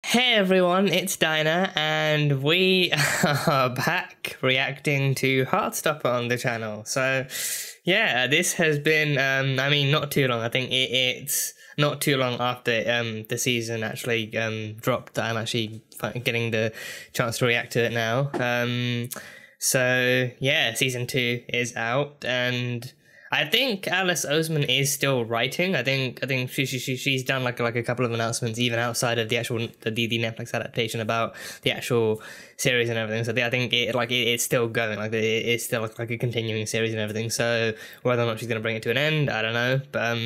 Hey everyone, it's Dinah, and we are back reacting to Heartstopper on the channel. So, yeah, this has been, not too long. I think it's not too long after the season actually dropped that I'm actually getting the chance to react to it now. So, yeah, season 2 is out, and I think Alice Oseman is still writing. I think she's done like a couple of announcements even outside of the actual the Netflix adaptation about the actual series and everything. So I think it's still going. Like it's still like a continuing series and everything. So whether or not she's gonna bring it to an end, I don't know. But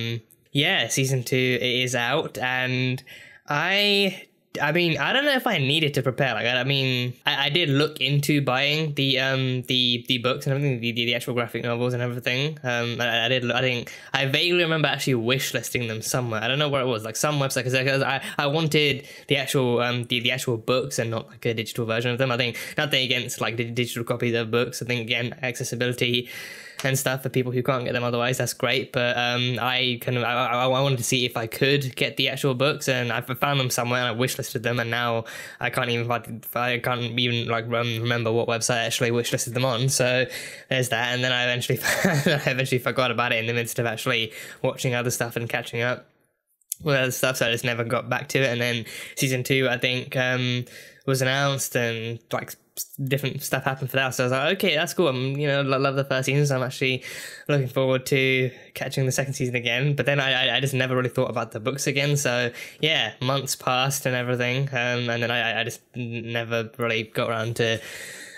yeah, season 2 is out, and I don't know if I needed to prepare. Like, I did look into buying the books and everything, the actual graphic novels and everything. I vaguely remember actually wishlisting them somewhere. I don't know where it was, like some website, because I wanted the actual the actual books and not like a digital version of them. I think nothing against like the digital copies of books. I think again accessibility and stuff for people who can't get them otherwise, that's great. But I wanted to see if I could get the actual books, and I found them somewhere and I wishlisted them, and now I can't even remember what website I actually wishlisted them on. So there's that, and then I eventually forgot about it in the midst of actually watching other stuff and catching up with other stuff, so I just never got back to it. And then season 2 I think was announced, and like different stuff happened for that, so I was like, okay, that's cool. Love the first season, so I'm actually looking forward to catching the second season again. But then I just never really thought about the books again, so yeah, months passed and everything, and then I just never really got around to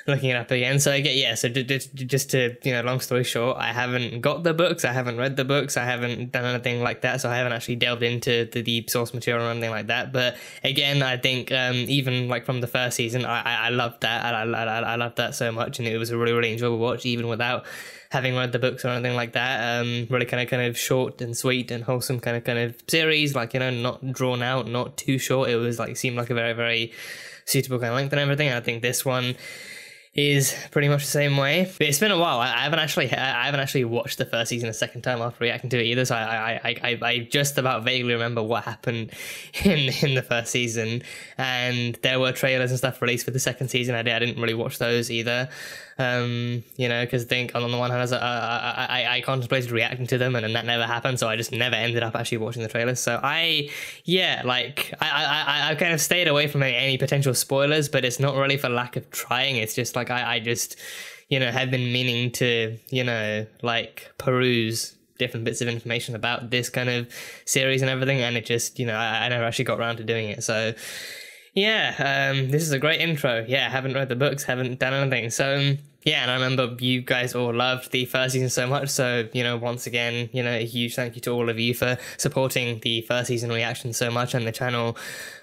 looking it up again. So so just to, long story short, I haven't got the books, I haven't read the books, I haven't done anything like that, so I haven't actually delved into the deep source material or anything like that. But again, I think even like from the first season, I loved that. I loved that so much, and it was a really enjoyable watch, even without having read the books or anything like that. Really kind of short and sweet and wholesome kind of series, like, not drawn out, not too short. It was like, seemed like a very suitable kind of length and everything. And I think this one is pretty much the same way. But it's been a while. I haven't actually watched the first season a second time after reacting to it either, so I just about vaguely remember what happened in the first season. And there were trailers and stuff released for the second season. I didn't really watch those either. Because I think on the one hand, I contemplated reacting to them, and then that never happened, so I just never ended up actually watching the trailers. So I kind of stayed away from any potential spoilers, but it's not really for lack of trying. It's just like I just have been meaning to like peruse different bits of information about this kind of series and everything, and it just I never actually got around to doing it. So yeah, this is a great intro. Yeah, haven't read the books, haven't done anything. So yeah, and I remember you guys all loved the first season so much. So, once again, a huge thank you to all of you for supporting the first season reactions so much, and the channel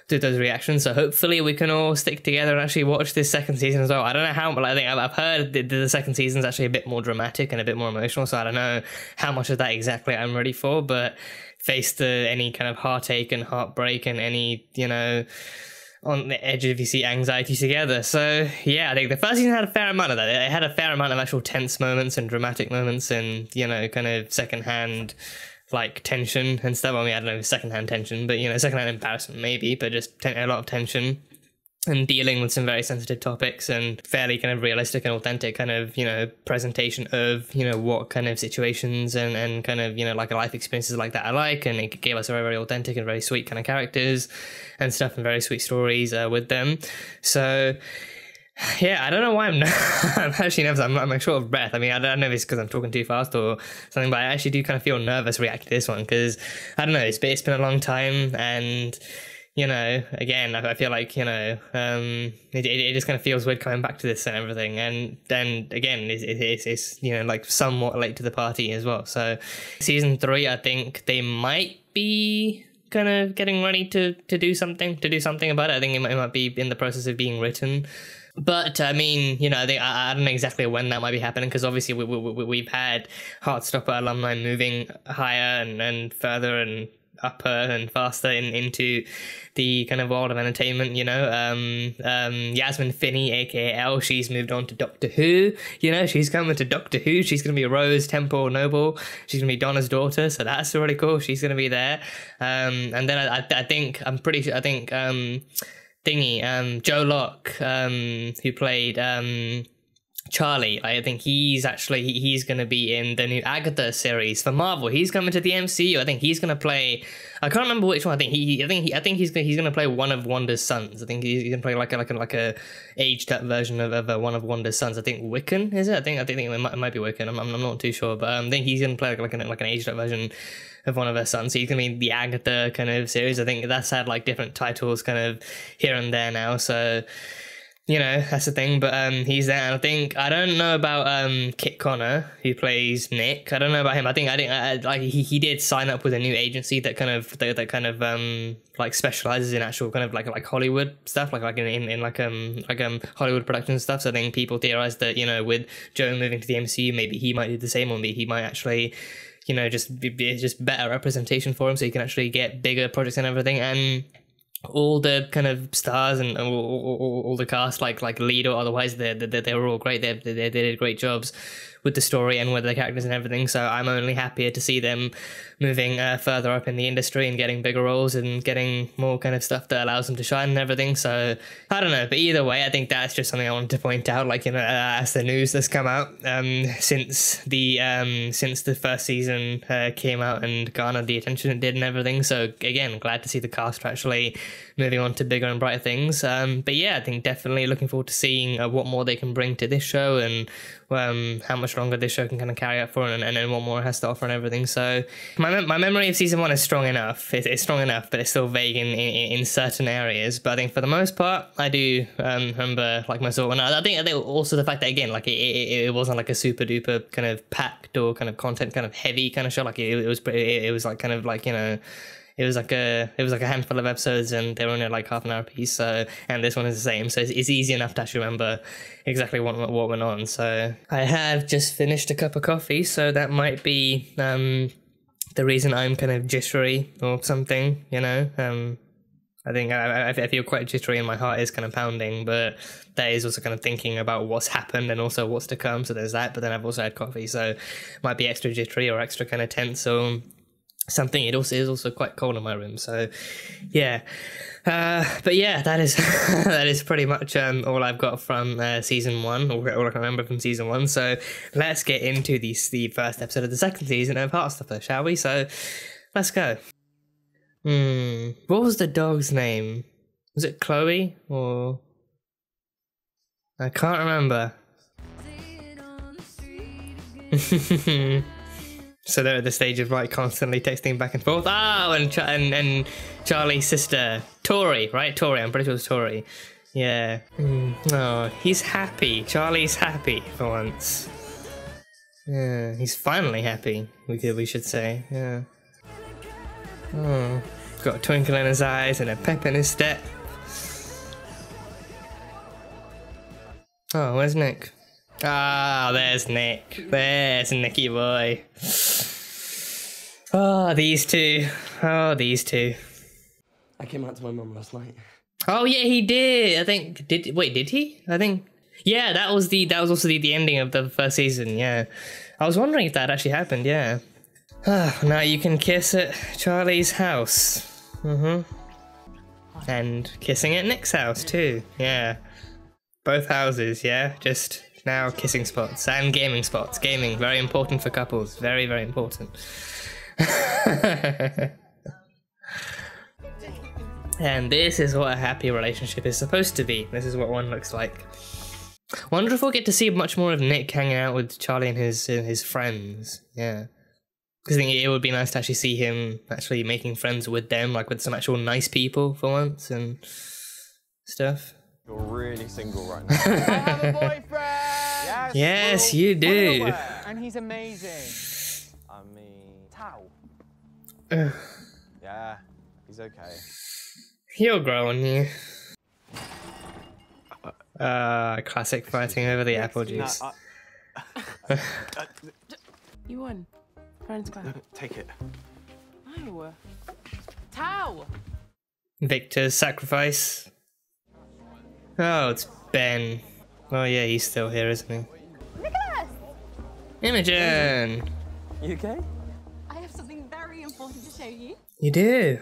did those reactions. So hopefully we can all stick together and actually watch this second season as well. I don't know how, but I think I've heard the second season is actually a bit more dramatic and a bit more emotional. So I don't know how much of that exactly I'm ready for, but face any kind of heartache and heartbreak and any, on the edge of anxiety together. So yeah, I think the first season had a fair amount of that. It had a fair amount of actual tense moments and dramatic moments, and kind of secondhand like tension and stuff. I don't know if secondhand tension, but secondhand embarrassment maybe, but just a lot of tension, and dealing with some very sensitive topics, and fairly kind of realistic and authentic kind of presentation of what kind of situations and kind of like life experiences like that I like. And it gave us a very authentic and very sweet kind of characters and stuff, and very sweet stories with them. So yeah, I don't know why I'm actually nervous. I'm like short of breath. I don't know if it's because I'm talking too fast or something, but I actually do kind of feel nervous reacting to this one, because I don't know, it's been a long time, and again, I feel like, it just kind of feels weird coming back to this and everything. And then again, it's like somewhat late to the party as well. So season 3, I think they might be kind of getting ready to do something about it. I think it might be in the process of being written. But I think I don't know exactly when that might be happening, because obviously we've had Heartstopper alumni moving higher and further and upper and faster into the kind of world of entertainment. Yasmin Finney, aka Elle, she's moved on to Doctor Who. She's coming to Doctor Who. She's gonna be Rose Temple Noble. She's gonna be Donna's daughter, so that's really cool. She's gonna be there. And then I think thingy, Joe Locke, who played Charlie. I think he's gonna be in the new Agatha series for Marvel. He's coming to the MCU. I think he's gonna play. I can't remember which one. I think he's gonna play one of Wanda's sons. I think he's gonna play like a aged up version of one of Wanda's sons. I think Wiccan is it? I think it might be Wiccan. I'm not too sure, but I think he's gonna play like an aged up version of one of her sons. So he's gonna be in the Agatha kind of series. I think that's had like different titles kind of here and there now. So. You know, that's the thing, but he's there, and I don't know about Kit Connor, who plays Nick. I don't know about him. I think he did sign up with a new agency that kind of like specializes in actual kind of like Hollywood stuff, like in Hollywood production stuff. So I think people theorize that, you know, with Joe moving to the MCU, maybe he might do the same, or maybe he might actually, you know, just be better representation for him, so he can actually get bigger projects and everything. And all the kind of stars and all the cast, like lead or otherwise, they were all great. They did great jobs with the story and with the characters and everything. So I'm only happier to see them moving further up in the industry and getting bigger roles and getting more kind of stuff that allows them to shine and everything. So I don't know, but either way, I think that's just something I wanted to point out. Like, you know, as the news that's come out since the first season came out and garnered the attention it did and everything. So again, glad to see the cast actually moving on to bigger and brighter things. But yeah, I think definitely looking forward to seeing what more they can bring to this show, and how much longer this show can kind of carry out for, and then what more it has to offer and everything. So my memory of season 1 is strong enough. It's strong enough, but it's still vague in certain areas. But I think for the most part, I do remember like most of it. I think also the fact that, again, like it wasn't like a super duper kind of packed or kind of content kind of heavy kind of show. Like it was like kind of like, you know, it was like a handful of episodes, and they were only like half an hour piece. So, and this one is the same. So it's easy enough to actually remember exactly what went on. So I have just finished a cup of coffee, so that might be the reason I'm kind of jittery or something. You know, I think I feel quite jittery, and my heart is kind of pounding. But that is also kind of thinking about what's happened and also what's to come. So there's that. But then I've also had coffee, so it might be extra jittery or extra kind of tense or something. It also is also quite cold in my room, so yeah. But yeah, that is that is pretty much all I've got from season 1, or all I can remember from season 1. So let's get into the first episode of the second season of Heartstopper, shall we? So let's go. What was the dog's name? Was it Chloe, or I can't remember. So they're at the stage of like constantly texting back and forth. Oh, and Charlie's sister, Tori, right? Tori, I'm pretty sure it's Tori. Yeah. Oh, he's happy. Charlie's happy for once. Yeah, he's finally happy. We should say. Yeah. Oh, got a twinkle in his eyes and a pep in his step. Oh, where's Nick? Ah, there's Nick. There's Nicky boy. Oh, these two. Oh, these two. I came out to my mum last night. Oh yeah, he did. I think did he? I think yeah. That was also the ending of the first season. Yeah, I was wondering if that actually happened. Yeah. Now you can kiss at Charlie's house. And kissing at Nick's house too. Yeah. Both houses. Yeah. Just. Now kissing spots and gaming spots. Gaming, very important for couples. Very, very important. And this is what a happy relationship is supposed to be. This is what one looks like. Wonder if we'll get to see much more of Nick hanging out with Charlie and his friends. Yeah. Because I think it would be nice to actually see him actually making friends with them, like with some actual nice people for once and stuff. You're really single right now. I have a boyfriend! Yes, you do. And he's amazing. I mean, Tao. Yeah, he's okay. You're growing, you. Classic fighting over the apple juice. You won. Friends club. Take it. No. Tao! Victor's sacrifice. Oh, it's Ben. Oh yeah, he's still here, isn't he? Nicholas! Imogen! You okay? I have something very important to show you. You do?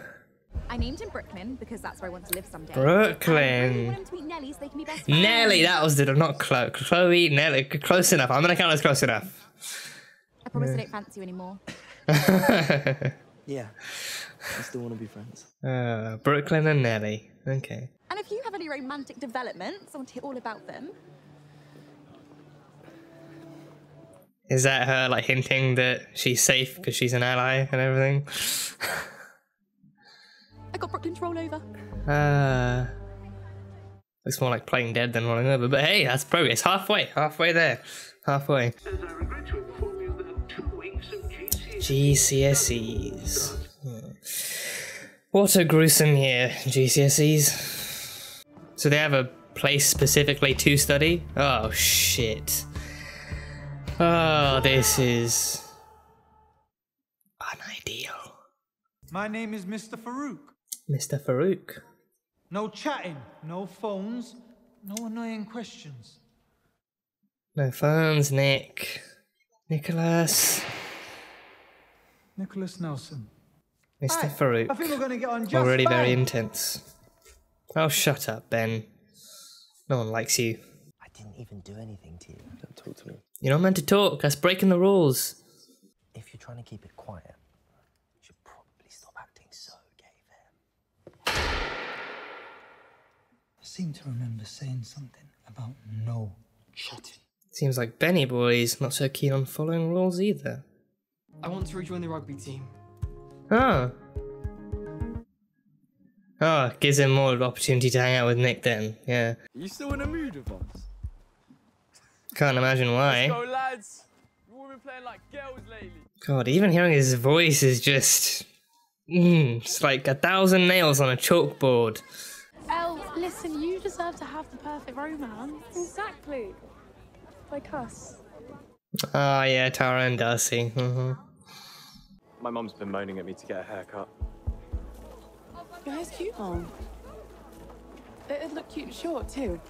I named him Brooklyn because that's where I want to live someday. Brooklyn. I really want him to meet Nelly so they can be best friends. Nelly, that was not Chloe. Nelly, close enough. I'm gonna count as close enough. I promise I don't fancy you anymore. Yeah. I still want to be friends. Brooklyn and Nelly. Okay. And if you have any romantic developments, I want to hear all about them. Is that her like hinting that she's safe because she's an ally and everything? I got Brooklyn to roll over. Looks more like playing dead than rolling over. But hey, that's progress. Halfway there. Halfway. GCSEs. What a gruesome year, GCSEs. So they have a place specifically to study? Oh shit. Oh, this is unideal. My name is Mr. Farouk. Mr. Farouk. No chatting, no phones, no annoying questions. No phones, Nick. Nicholas. Nicholas Nelson. Mr. Hey, Farouk. I think we're gonna get on just Already fine. very intense. Oh, shut up, Ben. No one likes you. I didn't even do anything to you. Don't talk to me. You're not meant to talk. That's breaking the rules. If you're trying to keep it quiet, you should probably stop acting so gay there. I seem to remember saying something about no chatting. Seems like Benny Boy's not so keen on following rules either. I want to rejoin the rugby team. Oh. Oh, gives him more opportunity to hang out with Nick then. Yeah. You still in a mood with us? Can't imagine why. Go, lads. You've all been playing like girls lately. God, even hearing his voice is just... it's like 1,000 nails on a chalkboard. Elle, listen, you deserve to have the perfect romance. Exactly. Like us. Oh yeah, Tara and Darcy. My mum's been moaning at me to get a haircut. Your hair's cute, Mom. It'd look cute and short, too.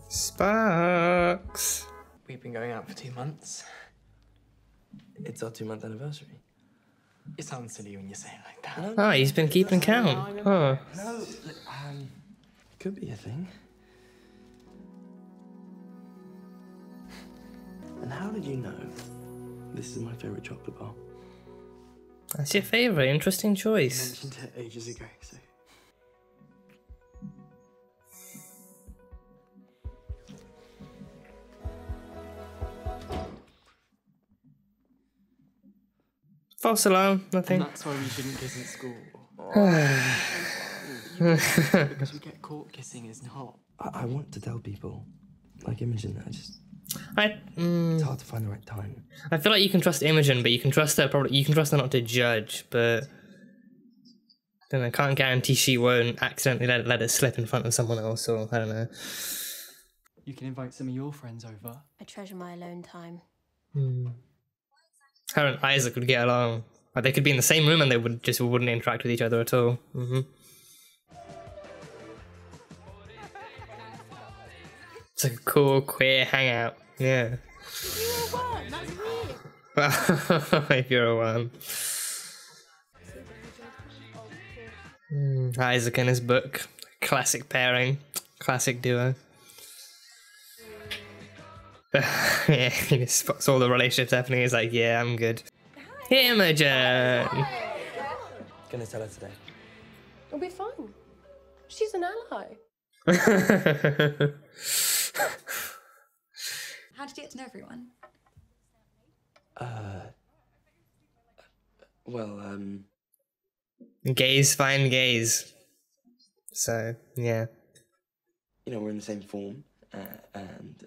Sparks. We've been going out for 2 months. It's our 2-month anniversary. It sounds silly when you say it like that. Oh, he's been keeping count. Oh. No, could be a thing. And how did you know this is my favourite chocolate bar? That's your favourite. Interesting I choice. mentioned it ages ago, so... False alarm. And Nothing. that's why we shouldn't kiss at school. Because we get caught kissing is not. I want to tell people, like Imogen, It's hard to find the right time. I feel like you can trust Imogen, but you can trust her. Probably you can trust her not to judge, but then I can't guarantee she won't accidentally let it slip in front of someone else, or I don't know. You can invite some of your friends over. I treasure my alone time. Her and Isaac would get along. Like they could be in the same room and they wouldn't interact with each other at all. It's like a cool queer hangout. Yeah. You're a worm, that's weird. If you're a worm. Isaac and his book. Classic pairing. Classic duo. Yeah, he just spots all the relationships happening. He's like, yeah, I'm good. Imogen! Gonna tell her today. It'll be fun. She's an ally. How did you get to know everyone? Well, Gays find gays. So, yeah. you know, we're in the same form, and,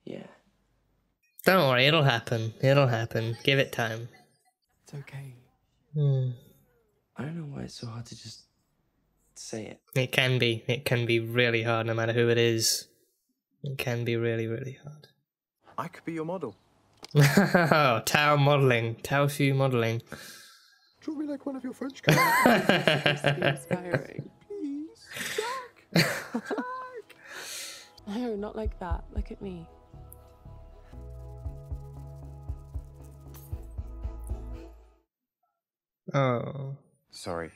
yeah. Don't worry, it'll happen. It'll happen. Give it time. It's okay. I don't know why it's so hard to just say it. It can be. It can be really hard no matter who it is. It can be really, really hard. I could be your model. Oh, Tao modelling. Tao shoe modelling. Draw me like one of your French girls. Inspiring. Please, Jack. No, not like that. Look at me. Oh. Sorry.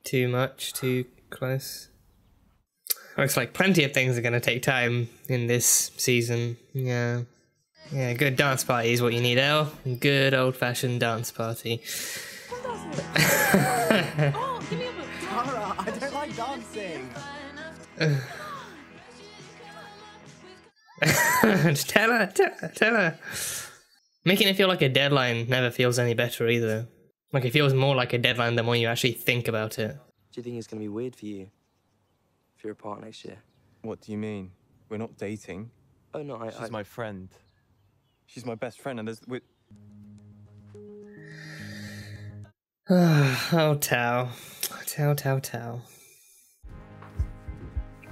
Too much, too close. Looks like plenty of things are going to take time in this season. Yeah. Yeah, good dance party is what you need, Elle. Good old-fashioned dance party. Oh, give me a book. Tara, I don't like dancing. Tell her. Making it feel like a deadline never feels any better either. Like, it feels more like a deadline the more you actually think about it. Do you think it's going to be weird for you if you're apart next year? What do you mean? We're not dating. Oh, no, She's my friend. She's my best friend, and Oh, Tao. Tao.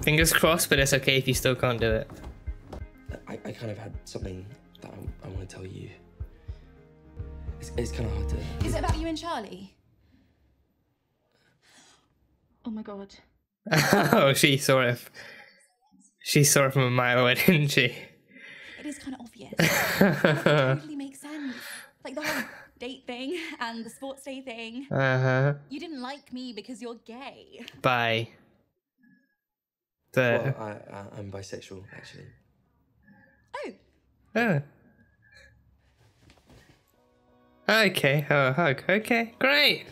Fingers crossed, but it's okay if you still can't do it. I kind of had something that I want to tell you. It's kind of hard to... Is it about you and Charlie? Oh my god. Oh, she saw it. She saw it from a mile away, didn't she? It is kind of obvious. It totally makes sense. Like the whole date thing and the sports day thing. Uh-huh. You didn't like me because you're gay. Bye. Well, I'm bisexual, actually. Oh. Oh. Okay. Oh, hug. Okay, great.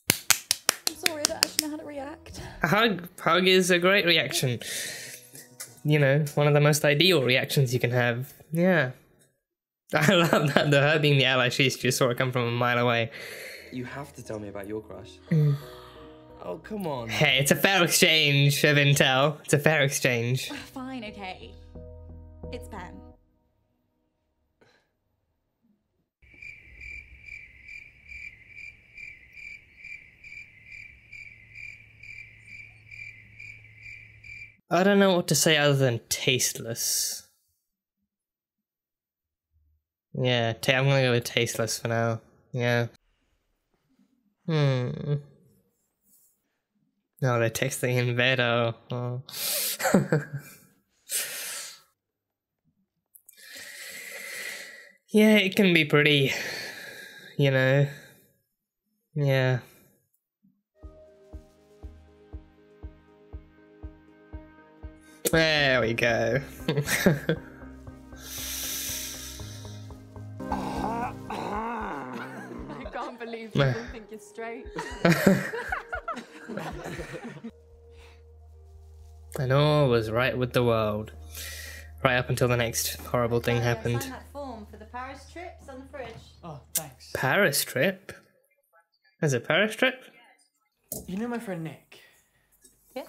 I'm sorry, I don't actually know how to react. A hug is a great reaction. You know, one of the most ideal reactions you can have. Yeah. I love that, her being the ally, she just saw it come from a mile away. You have to tell me about your crush. Oh, come on. Hey, it's a fair exchange of intel. It's a fair exchange. Fine, okay. It's Ben. I don't know what to say other than tasteless. Yeah, I'm gonna go with tasteless for now. Yeah. No, they're texting in bed. Oh. Yeah, it can be pretty, you know. Yeah. There we go. I can't believe people think you're straight. And all was right with the world. Right up until the next horrible thing happened. Sign that form for the Paris trip. It's on the fridge. Oh, thanks. Paris trip? There's a Paris trip? You know my friend Nick? Yeah.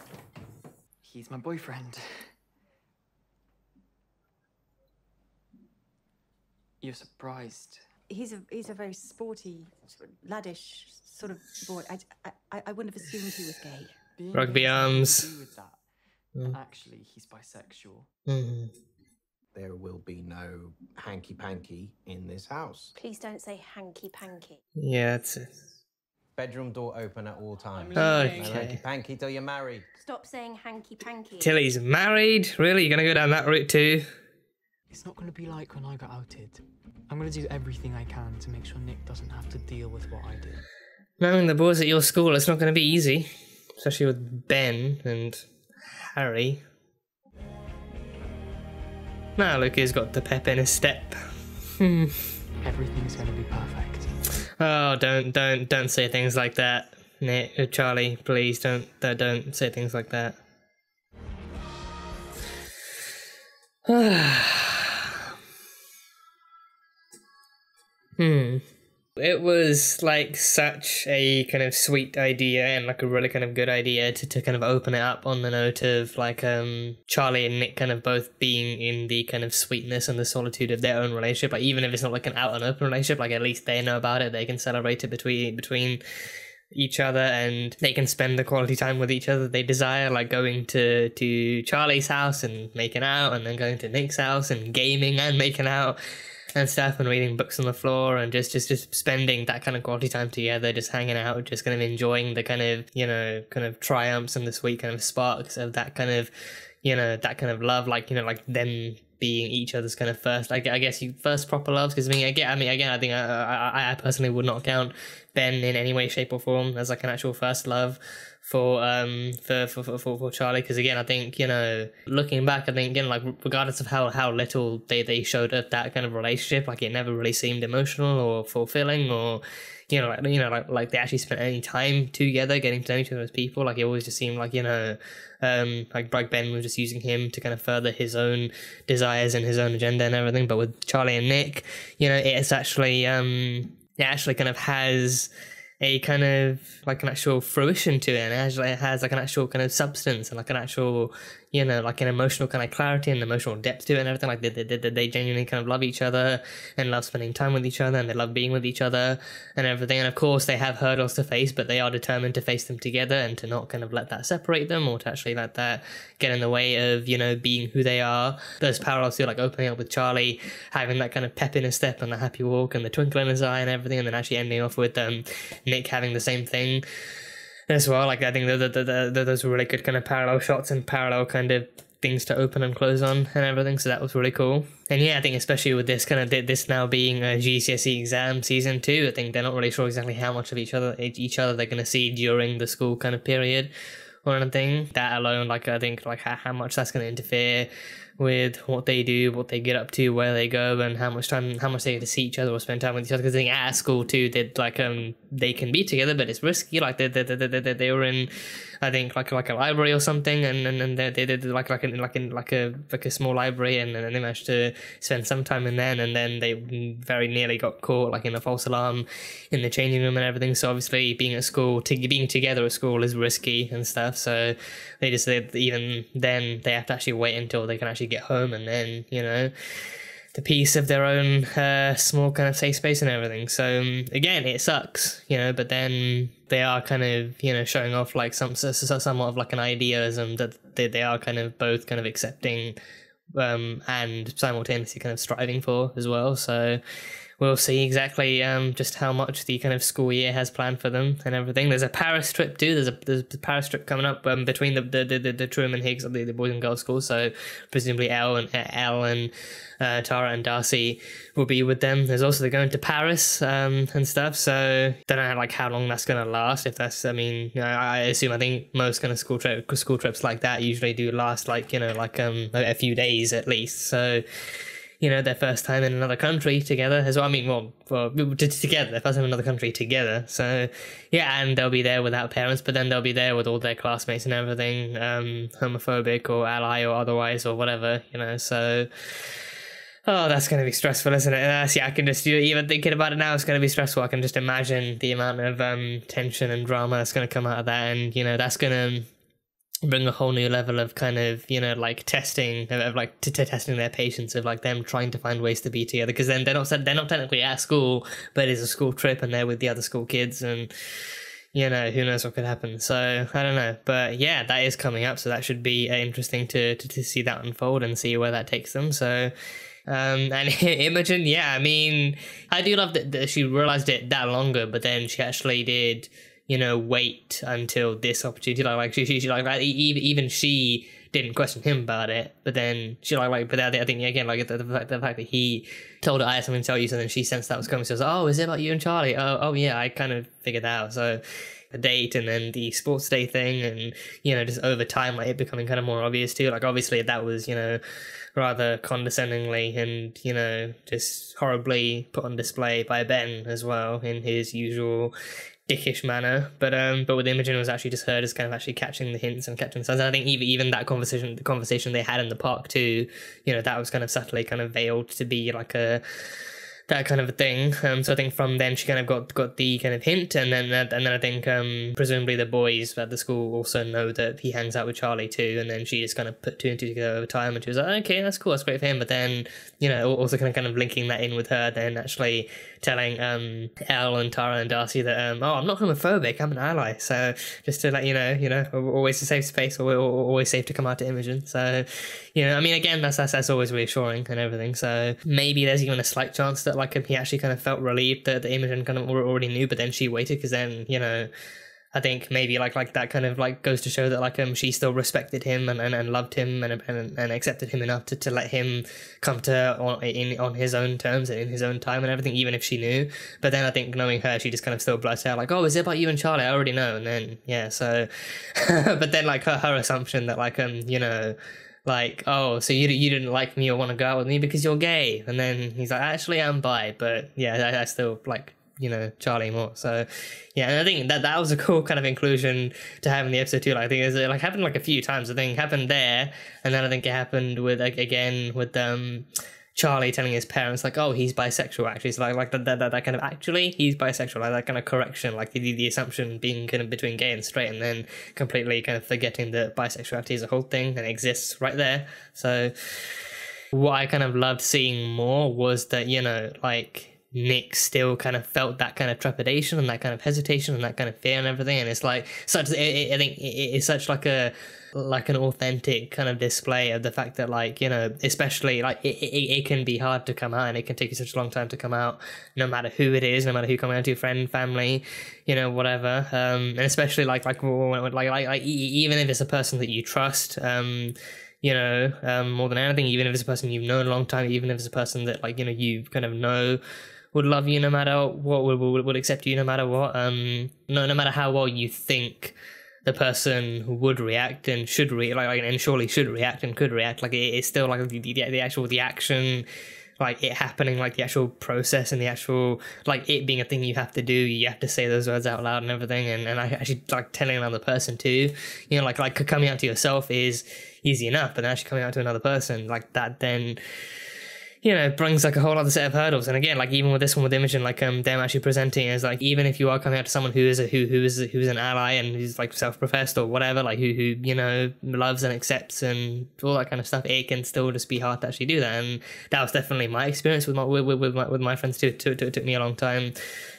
He's my boyfriend. You're surprised. He's a very sporty, laddish sort of boy. I wouldn't have assumed he was gay. Being Rugby gay has arms. nothing to do with that. Mm. Actually, he's bisexual. Mm. There will be no hanky-panky in this house. Please don't say hanky-panky. Yeah, that's it. Bedroom door open at all times. Okay. No hanky-panky till you're married. Stop saying hanky-panky. Till he's married? Really? You're gonna go down that route too? It's not going to be like when I got outed. I'm going to do everything I can to make sure Nick doesn't have to deal with what I did. Knowing the boys at your school, it's not gonna be easy. Especially with Ben and Harry. Now Luca's got the pep in his step. Everything's going to be perfect. Oh, don't say things like that, Nick, Charlie. Please don't say things like that. It was like such a kind of sweet idea and like a really kind of good idea to kind of open it up on the note of like Charlie and Nick kind of both being in the kind of sweetness and the solitude of their own relationship. Like even if it's not like an out and open relationship, like at least they know about it, they can celebrate it between each other and they can spend the quality time with each other they desire, like going to Charlie's house and making out, and then going to Nick's house and gaming and making out and stuff, and reading books on the floor, and just spending that kind of quality time together, just hanging out, just kind of enjoying the kind of, you know, kind of triumphs and the sweet kind of sparks of that kind of, you know, that kind of love, like, you know, like them being each other's kind of first, like, I guess first proper loves, because I think I personally would not count Ben in any way, shape or form as like an actual first love for Charlie, because again, I think, you know, looking back, I think, again, like, regardless of how little they showed of that kind of relationship, like, it never really seemed emotional or fulfilling, or like they actually spent any time together getting to know each other as people. Like, it always just seemed like, you know, like Ben was just using him to kind of further his own desires and his own agenda and everything. But with Charlie and Nick, you know, it actually kind of has a kind of like an actual fruition to it, and it has like an actual kind of substance and like an actual, you know, like an emotional kind of clarity and emotional depth to it and everything. Like they genuinely kind of love each other and love spending time with each other, and they love being with each other and everything. And of course they have hurdles to face, but they are determined to face them together and to not kind of let that separate them, or to actually let that get in the way of, you know, being who they are. Those parallels to like opening up with Charlie, having that kind of pep in his step and the happy walk and the twinkle in his eye and everything, and then actually ending off with Nick having the same thing as well. Like, I think those were really good kind of parallel shots and parallel kind of things to open and close on and everything, so that was really cool. And yeah, I think especially with this kind of this now being a GCSE exam season 2, I think they're not really sure exactly how much of each other they're going to see during the school kind of period or anything. That alone, like, I think like how much that's going to interfere with what they do, what they get up to, where they go, and how much they get to see each other or spend time with each other. Because I think at school too, they can be together, but it's risky. Like they were in, I think like a library or something, and they did like a small library, and then they managed to spend some time in there, and then they very nearly got caught like in a false alarm in the changing room and everything. So obviously being at school, being together at school is risky and stuff. So even then they have to actually wait until they can actually get home, and then, you know, the peace of their own small kind of safe space and everything. So again, it sucks, you know, but then they are kind of, you know, showing off like somewhat of like an idealism that they are kind of both kind of accepting and simultaneously kind of striving for as well. So we'll see exactly just how much the kind of school year has planned for them and everything. There's a Paris trip too. There's a Paris trip coming up between the Truman Higgs of the boys and girls school. So presumably Elle and Tara and Darcy will be with them. There's also they're going to Paris and stuff. So don't know like how long that's gonna last. If that's, I mean, you know, I think most kind of school trips like that usually do last like, you know, like a few days at least. So, you know, their first time in another country together as well. I mean, well together, their first time in another country together. So, yeah, and they'll be there without parents, but then they'll be there with all their classmates and everything, homophobic or ally or otherwise or whatever, you know, so... Oh, that's going to be stressful, isn't it? Yeah, I can just, even thinking about it now, it's going to be stressful. I can just imagine the amount of tension and drama that's going to come out of that, and, you know, that's going to bring a whole new level of kind of, you know, like testing of like testing their patience of like them trying to find ways to be together, because then they're not technically at school, but it's a school trip and they're with the other school kids, and, you know, who knows what could happen. So I don't know, but yeah, that is coming up, so that should be interesting to see that unfold and see where that takes them. So and Imogen, yeah, I mean, I do love that she realized it that longer, but then she actually did, you know, wait until this opportunity. Like she like even she didn't question him about it, but then she but I think again, like the fact that he told her, I had something to tell you, so then she sensed that was coming. So she was like, oh, is it about you and Charlie? Oh yeah, I kind of figured that out. So the date and then the sports day thing, and, you know, just over time, like it becoming kind of more obvious too. Like obviously that was, you know, rather condescendingly and, you know, just horribly put on display by Ben as well in his usual dickish manner, but with Imogen, it was actually just her just kind of actually catching the hints and catching the signs. And I think even that the conversation they had in the park too, you know, that was kind of subtly kind of veiled to be like that kind of a thing. So I think from then she kind of got the kind of hint, and then I think presumably the boys at the school also know that he hangs out with Charlie too, and then she just kind of put two and two together over time, and she was like, okay, that's cool, that's great for him. But then, you know, also kind of linking that in with her, then actually telling Elle and Tara and Darcy that oh, I'm not homophobic, I'm an ally. So just to let you know, always a safe space, or always safe to come out to Imogen. So, you know, I mean, again, that's always reassuring and everything. So maybe there's even a slight chance that like he actually kind of felt relieved that Imogen kind of already knew, but then she waited, because then, you know, I think maybe like that kind of like goes to show that like she still respected him and loved him and accepted him enough to let him come to her on his own terms and in his own time and everything, even if she knew. But then I think knowing her, she just kind of still blurts out like, oh, is it about you and Charlie? I already know. And then yeah, so but then like her assumption that like you know, like, oh, so you didn't like me or want to go out with me because you're gay. And then he's like, actually I'm bi, but yeah, I still like, you know, Charlie more. So yeah, and I think that was a cool kind of inclusion to have in the episode too. Like, I think it like happened like a few times. I think it happened there, and then I think it happened with again with Charlie telling his parents like, oh, he's bisexual actually. So like that kind of actually he's bisexual, like that kind of correction, like the assumption being kind of between gay and straight, and then completely kind of forgetting that bisexuality is a whole thing and exists right there. So what I kind of loved seeing more was that, you know, like Nick still kind of felt that kind of trepidation and that kind of hesitation and that kind of fear and everything, and it's like such. I think it's such like an authentic kind of display of the fact that, like, you know, especially like it can be hard to come out, and it can take you such a long time to come out, no matter who it is, no matter who coming out to your friend, family, you know, whatever. And especially like even if it's a person that you trust, you know, more than anything, even if it's a person you've known a long time, even if it's a person that, like, you know, you kind of know would love you no matter what, would accept you no matter what, no matter how well you think the person would react and should and surely should react and could react, like it's still like the action, like it happening, like the actual process and the actual, like it being a thing you have to do, you have to say those words out loud and everything, and I actually like telling another person too, you know, like coming out to yourself is easy enough, but then actually coming out to another person like that, then, you know, brings like a whole other set of hurdles. And again, like even with this one with Imogen, like them actually presenting as like, even if you are coming out to someone who's an ally and who's like self-professed or whatever, like who you know loves and accepts and all that kind of stuff, it can still just be hard to actually do that. And that was definitely my experience with my friends too. It took me a long time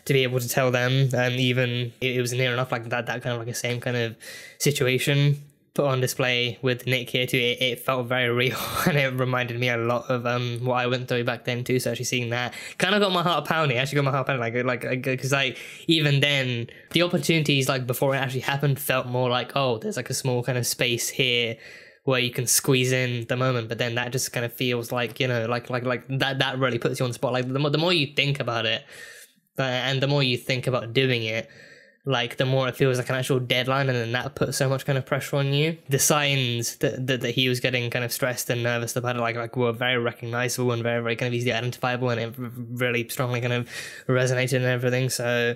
to be able to tell them, and even it was near enough like that kind of like the same kind of situation put on display with Nick here too. It felt very real, and it reminded me a lot of what I went through back then too. So actually seeing that kind of got my heart pounding. Because like even then the opportunities like before it actually happened felt more like, oh, there's like a small kind of space here where you can squeeze in the moment, but then that just kind of feels like, you know, like that really puts you on the spot. Like the more you think about it, and the more you think about doing it, like the more it feels like an actual deadline, and then that puts so much kind of pressure on you. The signs that he was getting kind of stressed and nervous about it, like were very recognizable and very, very kind of easily identifiable, and it really strongly kind of resonated and everything. So,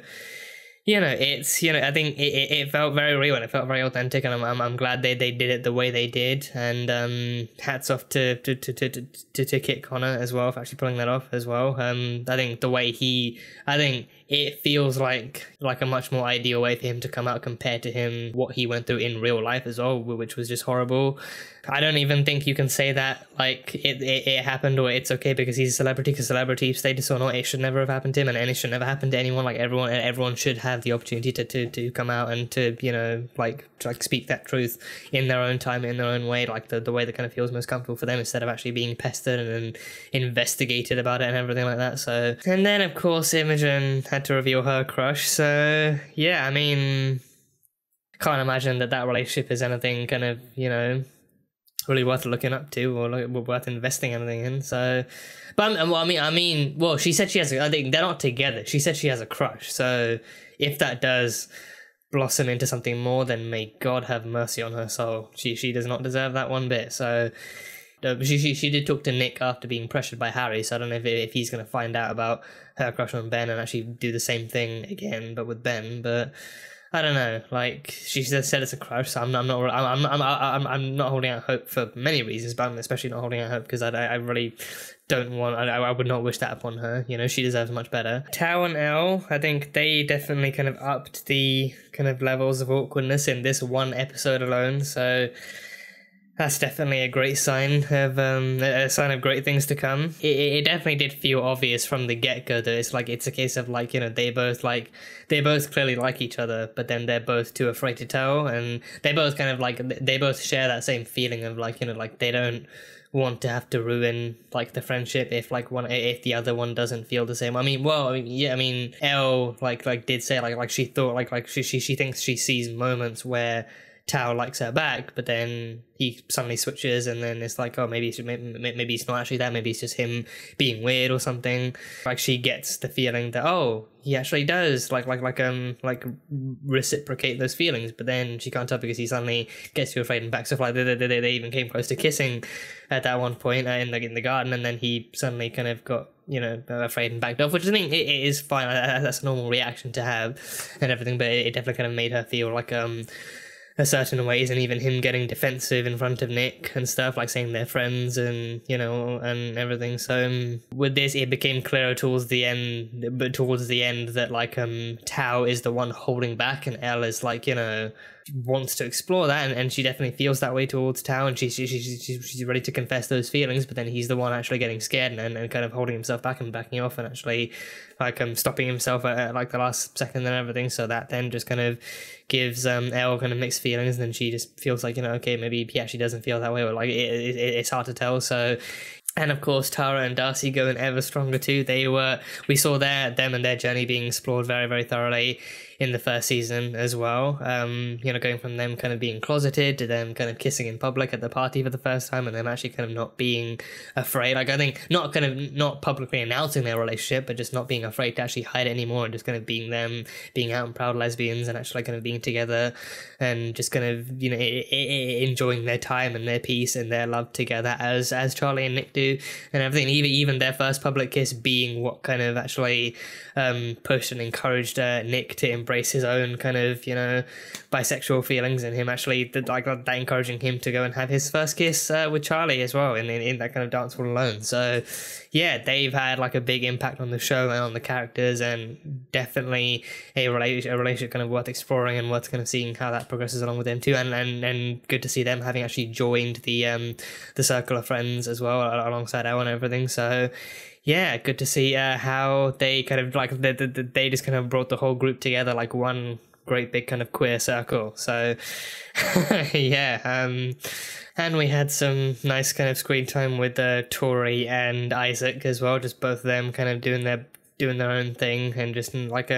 you know, it's, you know, I think it felt very real and it felt very authentic, and I'm glad they did it the way they did. And hats off to Kit Connor as well for actually pulling that off as well. I think the way I think it feels like a much more ideal way for him to come out compared to him what he went through in real life as well, which was just horrible. I don't even think you can say that like it happened or it's okay because he's a celebrity, because celebrity status or not, it should never have happened to him, and it should never happen to anyone. Like everyone should have the opportunity to come out and to, you know, like speak that truth in their own time, in their own way, like the way that kind of feels most comfortable for them, instead of actually being pestered and investigated about it and everything like that. So, and then of course Imogen had to reveal her crush. So yeah, I mean, can't imagine that relationship is anything kind of, you know, really worth looking up to or worth investing anything in. So, but well, she said she has I think they're not together. She said she has a crush. So if that does blossom into something more, then may God have mercy on her soul. She does not deserve that one bit. So she did talk to Nick after being pressured by Harry, so I don't know if he's going to find out about her crush on Ben and actually do the same thing again, but with Ben. But I don't know. Like, she said it's a crush, so I'm not holding out hope for many reasons, but I'm especially not holding out hope because I really don't want. I would not wish that upon her. You know, she deserves much better. Tao and Elle, I think they definitely kind of upped the kind of levels of awkwardness in this one episode alone. So that's definitely a great sign of a sign of great things to come. It definitely did feel obvious from the get-go that it's a case of like, you know, they both clearly like each other, but then they're both too afraid to tell, and they both kind of like they both share that same feeling of like, you know, like they don't want to have to ruin like the friendship if the other one doesn't feel the same. Elle did say like she thought like she thinks she sees moments where Tao likes her back, but then he suddenly switches, and then it's like, oh, maybe it's not actually that, maybe it's just him being weird or something. Like she gets the feeling that, oh, he actually does like reciprocate those feelings, but then she can't tell because he suddenly gets too afraid and backs off. Like they even came close to kissing at that one point in the garden, and then he suddenly kind of got, you know, afraid and backed off, which I think it is fine. That's a normal reaction to have and everything, but it definitely kind of made her feel like a certain ways, and even him getting defensive in front of Nick and stuff, like saying they're friends and, you know, and everything. So with this, it became clearer towards the end that like Tao is the one holding back, and Elle is like, you know, wants to explore that, and she definitely feels that way towards Tao, and she's ready to confess those feelings, but then he's the one actually getting scared and kind of holding himself back and backing off, and actually like stopping himself at like the last second and everything. So that then just kind of gives Elle kind of mixed feelings, and then she just feels like, you know, okay, maybe he actually doesn't feel that way, or like it's hard to tell. So, and of course Tara and Darcy going ever stronger too. We saw them and their journey being explored very, very thoroughly in the first season as well. You know, going from them kind of being closeted to them kind of kissing in public at the party for the first time, and them actually kind of not being afraid. Like, I think not publicly announcing their relationship, but just not being afraid to actually hide it anymore, and just kind of being them, being out and proud lesbians, and actually kind of being together, and just kind of, you know, enjoying their time and their peace and their love together as Charlie and Nick do, and everything. Even their first public kiss being what kind of actually pushed and encouraged Nick to embrace his own kind of, you know, bisexual feelings, and him actually like that encouraging him to go and have his first kiss with Charlie as well in that kind of dance hall alone. So yeah, they've had like a big impact on the show and on the characters, and definitely a relationship kind of worth exploring and worth kind of seeing how that progresses along with them too, and good to see them having actually joined the circle of friends as well alongside Elle and everything. So yeah, good to see how they kind of like they just kind of brought the whole group together like one great big kind of queer circle. So yeah, and we had some nice kind of screen time with Tori and Isaac as well, just both of them kind of doing their own thing, and just like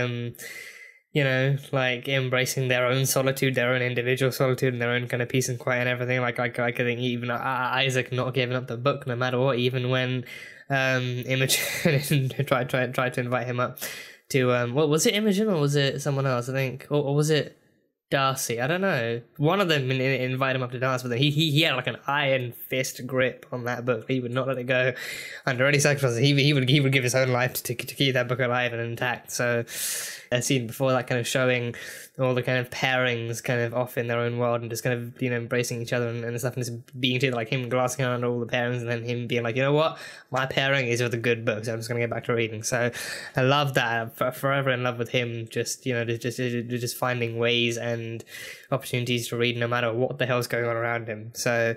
you know, like embracing their own solitude, their own individual solitude, and their own kind of peace and quiet and everything. Like I think even Isaac not giving up the book no matter what, even when Imogen tried to invite him up to what was it, Imogen, or was it someone else? I think, or was it Darcy? I don't know. One of them invited him up to dance, but then he had like an iron fist grip on that book. He would not let it go under any circumstances. He would give his own life to keep that book alive and intact. So a scene before that kind of showing all the kind of pairings kind of off in their own world, and just kind of, you know, embracing each other and stuff, and just being together, like him glassing around all the pairings, and then him being like, you know what, my pairing is with a good book, so I'm just gonna get back to reading. So I love that. I'm forever in love with him, just, you know, just finding ways and opportunities to read no matter what the hell's going on around him. So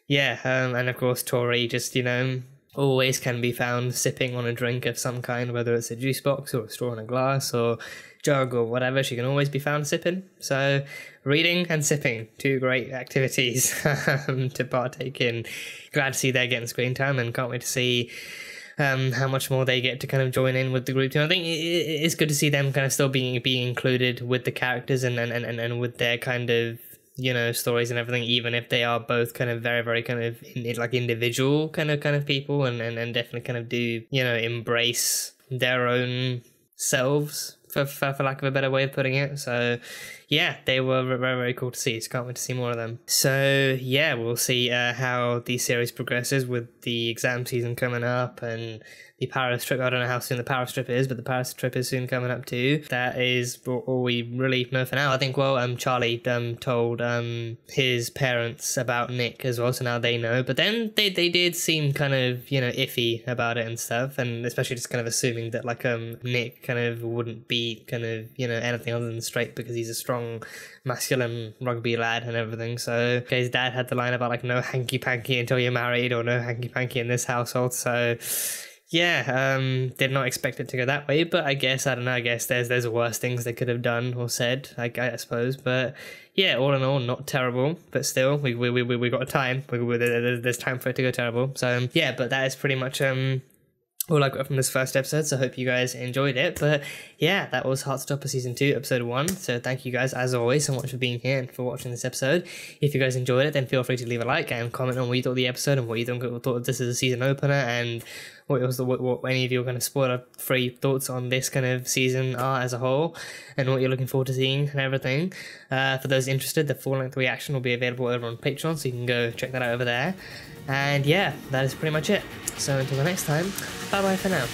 yeah, and of course Tori just, you know, always can be found sipping on a drink of some kind, whether it's a juice box or a straw in a glass or jug or whatever. She can always be found sipping. So reading and sipping, two great activities to partake in. Glad to see they're getting screen time, and can't wait to see how much more they get to kind of join in with the group. I think it's good to see them kind of still being included with the characters and with their kind of, you know, stories and everything, even if they are both kind of very, very kind of like individual kind of people, and definitely kind of do, you know, embrace their own selves, for lack of a better way of putting it. So yeah, they were very, very cool to see. So can't wait to see more of them. So yeah, we'll see how the series progresses with the exam season coming up, and the Paris trip. I don't know how soon the Paris trip is, but the Paris trip is soon coming up too. That is all we really know for now. I think, well, Charlie told his parents about Nick as well, so now they know. But then they did seem kind of, you know, iffy about it and stuff, and especially just kind of assuming that like Nick kind of wouldn't be kind of, you know, anything other than straight, because he's a strong masculine rugby lad and everything. So his dad had the line about like no hanky panky until you're married, or no hanky panky in this household. So yeah, did not expect it to go that way, but I guess, I don't know, I guess there's worse things they could have done or said, I suppose, but yeah, all in all, not terrible, but still, we got time, there's time for it to go terrible, so yeah, but that is pretty much, all I got from this first episode, so I hope you guys enjoyed it. But yeah, that was Heartstopper Season 2, Episode 1. So thank you guys, as always, so much for being here and for watching this episode. If you guys enjoyed it, then feel free to leave a like and comment on what you thought of the episode and what you thought of this as a season opener, and what any of your kind of spoiler-free thoughts on this kind of season are as a whole, and what you're looking forward to seeing and everything. For those interested, the full-length reaction will be available over on Patreon, so you can go check that out over there. And yeah, that is pretty much it. So until the next time, bye bye for now.